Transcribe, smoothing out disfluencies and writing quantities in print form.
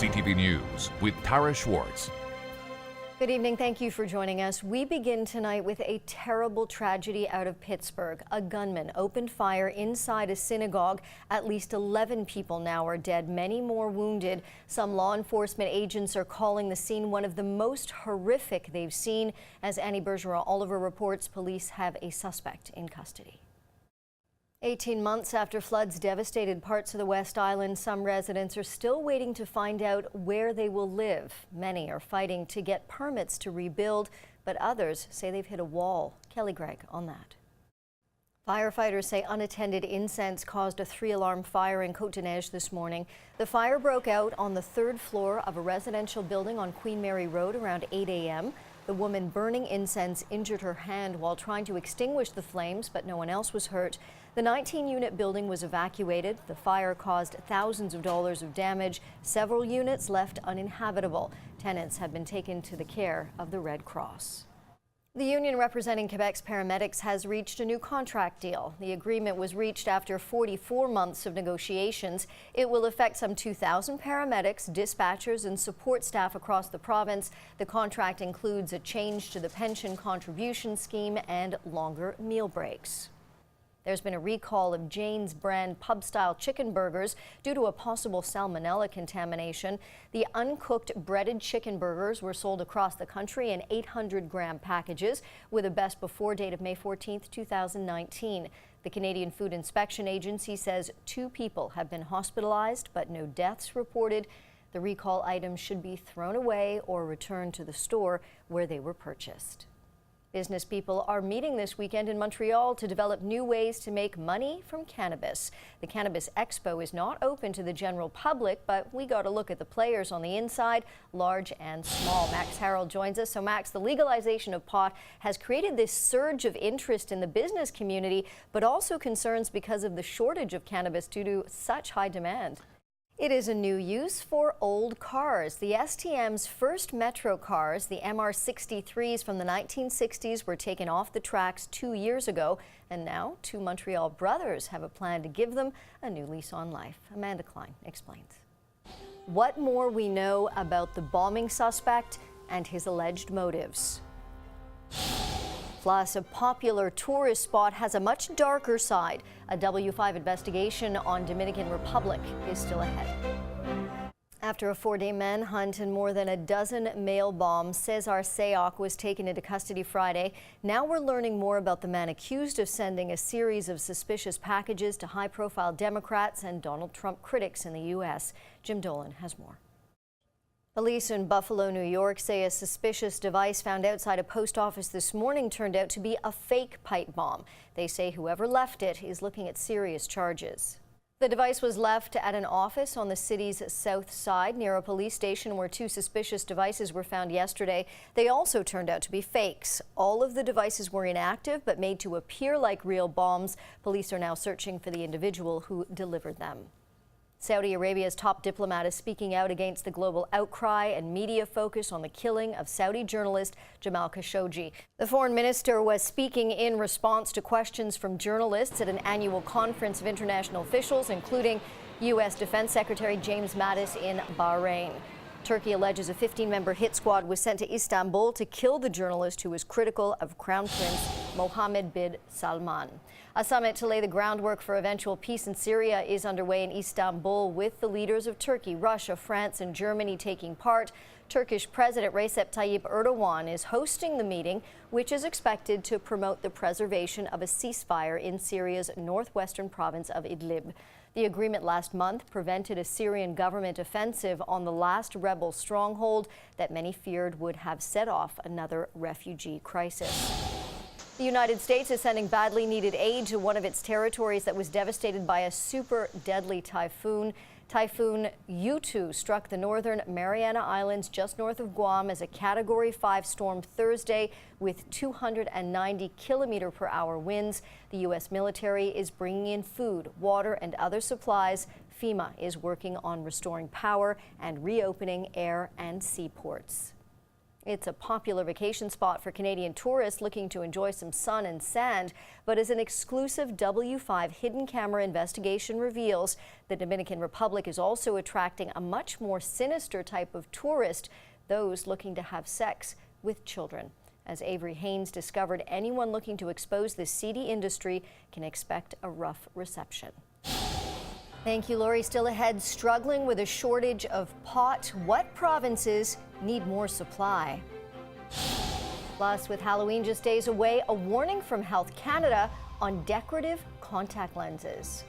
CTV News with Tarah Schwartz. Good evening. Thank you for joining us. We begin tonight with a terrible tragedy out of Pittsburgh. A gunman opened fire inside a synagogue. At least 11 people now are dead, many more wounded. Some law enforcement agents are calling the scene one of the most horrific they've seen. As Annie Bergeron-Oliver reports, police have a suspect in custody. 18 months after floods devastated parts of the West Island, some residents are still waiting to find out where they will live. Many are fighting to get permits to rebuild, but others say they've hit a wall. Kelly Gregg on that. Firefighters say unattended incense caused a 3-alarm fire in Côte-de-Neige this morning. The fire broke out on the 3rd floor of a residential building on Queen Mary Road around 8 a.m. The woman burning incense injured her hand while trying to extinguish the flames, but no one else was hurt. The 19-unit building was evacuated. The fire caused thousands of dollars of damage. Several units left uninhabitable. Tenants have been taken to the care of the Red Cross. The union representing Quebec's paramedics has reached a new contract deal. The agreement was reached after 44 months of negotiations. It will affect some 2,000 paramedics, dispatchers, and support staff across the province. The contract includes a change to the pension contribution scheme and longer meal breaks. There's been a recall of Jane's brand pub-style chicken burgers due to a possible salmonella contamination. The uncooked breaded chicken burgers were sold across the country in 800-gram packages with a best before date of May 14, 2019. The Canadian Food Inspection Agency says 2 people have been hospitalized, but no deaths reported. The recall items should be thrown away or returned to the store where they were purchased. Business people are meeting this weekend in Montreal to develop new ways to make money from cannabis. The Cannabis Expo is not open to the general public, but we got a look at the players on the inside, large and small. Max Harold joins us. So Max, the legalization of pot has created this surge of interest in the business community, but also concerns because of the shortage of cannabis due to such high demand. It is a new use for old cars. The STM's first Metro cars, the MR63s from the 1960s, were taken off the tracks 2 years ago, and now 2 Montreal brothers have a plan to give them a new lease on life. Amanda Klein explains. What more we know about the bombing suspect and his alleged motives. Plus, a popular tourist spot has a much darker side. A W5 investigation on Dominican Republic is still ahead. After a 4-day manhunt and more than a dozen mail bombs, Cesar Sayoc was taken into custody Friday. Now we're learning more about the man accused of sending a series of suspicious packages to high-profile Democrats and Donald Trump critics in the U.S. Jim Dolan has more. Police in Buffalo, New York say a suspicious device found outside a post office this morning turned out to be a fake pipe bomb. They say whoever left it is looking at serious charges. The device was left at an office on the city's south side near a police station where 2 suspicious devices were found yesterday. They also turned out to be fakes. All of the devices were inactive but made to appear like real bombs. Police are now searching for the individual who delivered them. Saudi Arabia's top diplomat is speaking out against the global outcry and media focus on the killing of Saudi journalist Jamal Khashoggi. The foreign minister was speaking in response to questions from journalists at an annual conference of international officials, including U.S. Defense Secretary James Mattis in Bahrain. Turkey alleges a 15-member hit squad was sent to Istanbul to kill the journalist who was critical of Crown Prince Mohammed bin Salman. A summit to lay the groundwork for eventual peace in Syria is underway in Istanbul, with the leaders of Turkey, Russia, France, and Germany taking part. Turkish President Recep Tayyip Erdogan is hosting the meeting, which is expected to promote the preservation of a ceasefire in Syria's northwestern province of Idlib. The agreement last month prevented a Syrian government offensive on the last rebel stronghold that many feared would have set off another refugee crisis. The United States is sending badly needed aid to one of its territories that was devastated by a super deadly typhoon. Typhoon Yutu struck the northern Mariana Islands just north of Guam as a Category 5 storm Thursday with 290 km/h winds. The U.S. military is bringing in food, water, and other supplies. FEMA is working on restoring power and reopening air and seaports. It's a popular vacation spot for Canadian tourists looking to enjoy some sun and sand. But as an exclusive W5 hidden camera investigation reveals, the Dominican Republic is also attracting a much more sinister type of tourist, those looking to have sex with children. As Avery Haynes discovered, anyone looking to expose this seedy industry can expect a rough reception. Thank you, Lori. Still ahead, struggling with a shortage of pot. What provinces need more supply? Plus, with Halloween just days away, a warning from Health Canada on decorative contact lenses.